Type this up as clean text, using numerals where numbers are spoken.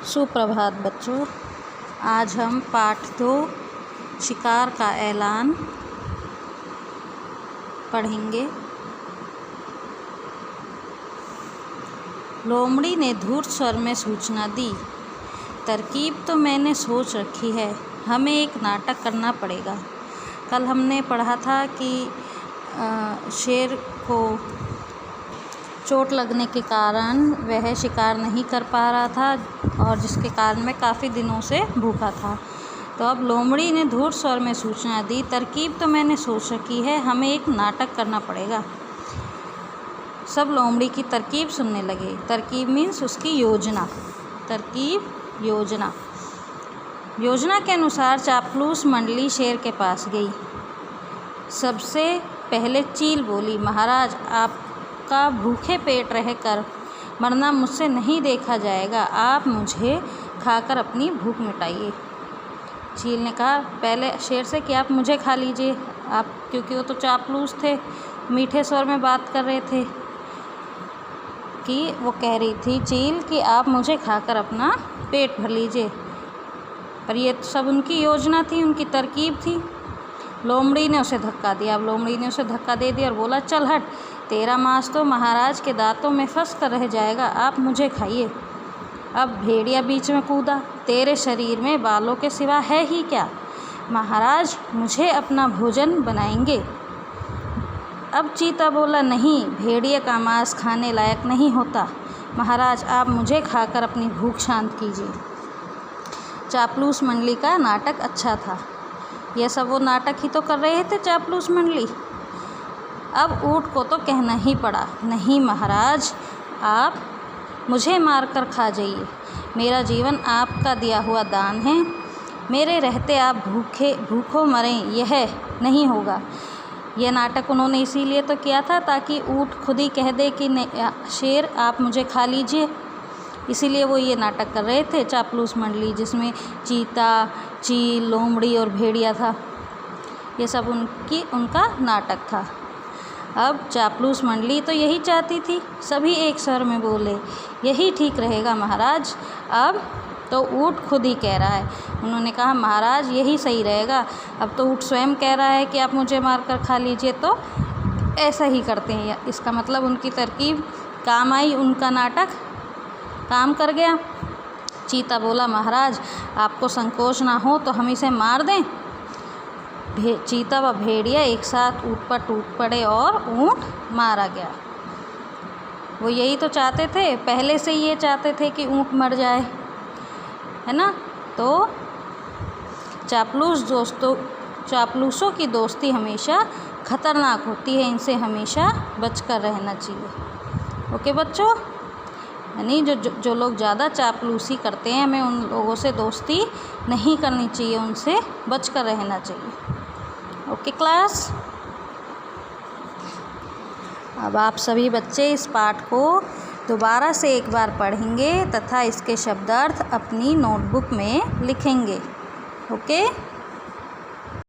सुप्रभात बच्चों। आज हम पाठ 2 शिकार का ऐलान पढ़ेंगे। लोमड़ी ने धूर्त स्वर में सूचना दी, तरकीब तो मैंने सोच रखी है, हमें एक नाटक करना पड़ेगा। कल हमने पढ़ा था कि शेर को चोट लगने के कारण वह शिकार नहीं कर पा रहा था और जिसके कारण मैं काफ़ी दिनों से भूखा था। तो अब लोमड़ी ने धूर्त स्वर में सूचना दी, तरकीब तो मैंने सोच रखी है, हमें एक नाटक करना पड़ेगा। सब लोमड़ी की तरकीब सुनने लगे। तरकीब मीन्स उसकी योजना। तरकीब योजना के अनुसार चापलूस मंडली शेर के पास गई। सबसे पहले चील बोली, महाराज आपका भूखे पेट रहकर मरना मुझसे नहीं देखा जाएगा, आप मुझे खाकर अपनी भूख मिटाइए। चील ने कहा पहले शेर से कि आप मुझे खा लीजिए, आप क्योंकि वो तो चापलूस थे, मीठे स्वर में बात कर रहे थे कि वो कह रही थी चील कि आप मुझे खाकर अपना पेट भर लीजिए। पर ये तो सब उनकी योजना थी, उनकी तरकीब थी। लोमड़ी ने उसे धक्का दिया। अब लोमड़ी ने उसे धक्का दे दिया और बोला चल हट, तेरा मांस तो महाराज के दांतों में फंस कर रह जाएगा, आप मुझे खाइए। अब भेड़िया बीच में कूदा, तेरे शरीर में बालों के सिवा है ही क्या, महाराज मुझे अपना भोजन बनाएंगे। अब चीता बोला नहीं, भेड़िए का मांस खाने लायक नहीं होता, महाराज आप मुझे खाकर अपनी भूख शांत कीजिए। चापलूस मंडली का नाटक अच्छा था। यह सब वो नाटक ही तो कर रहे थे चापलूस मंडली। अब ऊँट को तो कहना ही पड़ा, नहीं महाराज आप मुझे मारकर खा जाइए, मेरा जीवन आपका दिया हुआ दान है, मेरे रहते आप भूखों मरें यह नहीं होगा। यह नाटक उन्होंने इसीलिए तो किया था ताकि ऊँट खुद ही कह दे कि शेर आप मुझे खा लीजिए। इसीलिए वो ये नाटक कर रहे थे चापलूस मंडली, जिसमें चीता, चील, लोमड़ी और भेड़िया था। ये सब उनका नाटक था। अब चापलूस मंडली तो यही चाहती थी, सभी एक स्वर में बोले यही ठीक रहेगा महाराज। अब तो ऊँट खुद ही कह रहा है, उन्होंने कहा महाराज यही सही रहेगा। अब तो ऊँट स्वयं कह रहा है कि आप मुझे मारकर खा लीजिए, तो ऐसा ही करते हैं। इसका मतलब उनकी तरकीब काम आई, उनका नाटक काम कर गया। चीता बोला महाराज आपको संकोच ना हो तो हम इसे मार दें। चीता व भेड़िया एक साथ ऊँट पर टूट पड़े और ऊँट मारा गया। वो यही तो चाहते थे, पहले से ये चाहते थे कि ऊँट मर जाए, है ना। तो चापलूसों की दोस्ती हमेशा खतरनाक होती है, इनसे हमेशा बचकर रहना चाहिए। ओके बच्चों, यानी जो लोग ज़्यादा चापलूसी करते हैं, हमें उन लोगों से दोस्ती नहीं करनी चाहिए, उनसे बचकर रहना चाहिए। ओके क्लास, अब आप सभी बच्चे इस पाठ को दोबारा से एक बार पढ़ेंगे तथा इसके शब्दार्थ अपनी नोटबुक में लिखेंगे। ओके।